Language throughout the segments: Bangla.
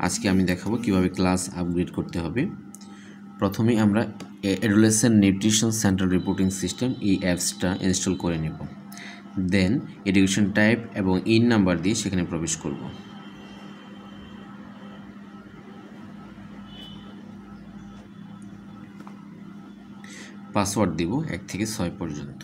আজকে আমি দেখাবো কিভাবে ক্লাস আপগ্রেড করতে হবে। প্রথমে আমরা adolescent nutrition central reporting system এই অ্যাপসটা ইনস্টল করে নেব। দেন এডুকেশন টাইপ এবং ইন নাম্বার দিয়ে সেখানে প্রবেশ করব। পাসওয়ার্ড দিব 1 থেকে 6 পর্যন্ত।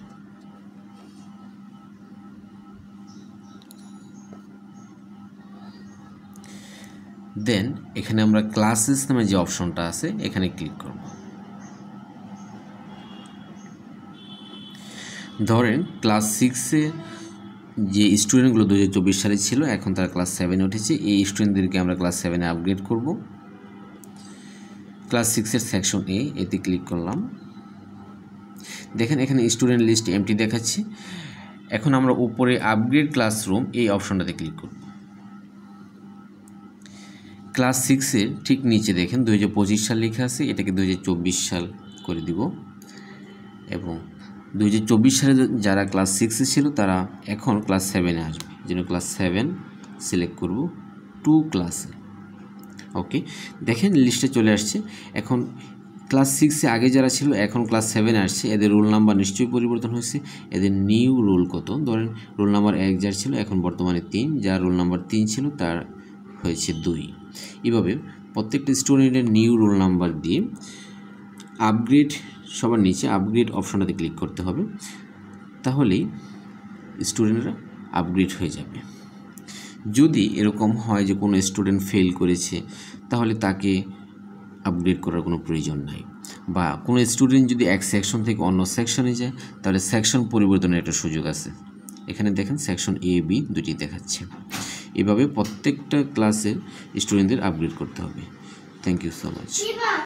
দেন এখানে আমরা ক্লাসেস নামে যে অপশনটা আছে এখানে ক্লিক করব। ধরেন ক্লাস 6-এ যে স্টুডেন্টগুলো 2024 সালে ছিল এখন তারা ক্লাস 7-এ উঠেছে, এই স্টুডেন্টদেরকে আমরা ক্লাস 7-এ আপগ্রেড করব। ক্লাস 6-এর সেকশন এতে ক্লিক করলাম। দেখেন এখানে স্টুডেন্ট লিস্ট এমটি দেখাচ্ছে। এখন আমরা উপরে আপগ্রেড ক্লাসরুম এই অপশনটাতে ক্লিক করব। ক্লাস 6-এর ঠিক নিচে দেখেন 2025 সাল লেখা আছে, এটাকে 2024 সাল করে দিব। এবং 2024 সালে যারা ক্লাস 6-এ ছিল তারা এখন ক্লাস 7-এ আসবে, যেন ক্লাস 7 সিলেক্ট করব 2 ক্লাসে। ওকে, দেখেন লিস্টে চলে আসছে। এখন ক্লাস 6-এ আগে যারা ছিল এখন ক্লাস 7-এ আসছে, এদের রোল নাম্বার নিশ্চয়ই পরিবর্তন হয়েছে। এদের নিউ রোল কত, ধরেন রোল নাম্বার 1 যার ছিল এখন বর্তমানে 3, যার রোল নাম্বার 3 ছিল তার হয়েছে 2। এভাবে প্রত্যেকটা স্টুডেন্টের নিউ রোল নাম্বার দিয়ে আপগ্রেড, সবার নিচে আপগ্রেড অপশনটাতে ক্লিক করতে হবে, তাহলেই স্টুডেন্টরা আপগ্রেড হয়ে যাবে। যদি এরকম হয় যে কোনো স্টুডেন্ট ফেল করেছে তাহলে তাকে আপগ্রেড করার কোনো প্রয়োজন নাই, বা কোনো স্টুডেন্ট যদি এক সেকশন থেকে অন্য সেকশনে যায় তাহলে সেকশন পরিবর্তনের একটা সুযোগ আছে। এখানে দেখেন সেকশন এ বি দুটি দেখাচ্ছে। এভাবে প্রত্যেকটা ক্লাসের স্টুডেন্টদের আপগ্রেড করতে হবে। Thank you so much.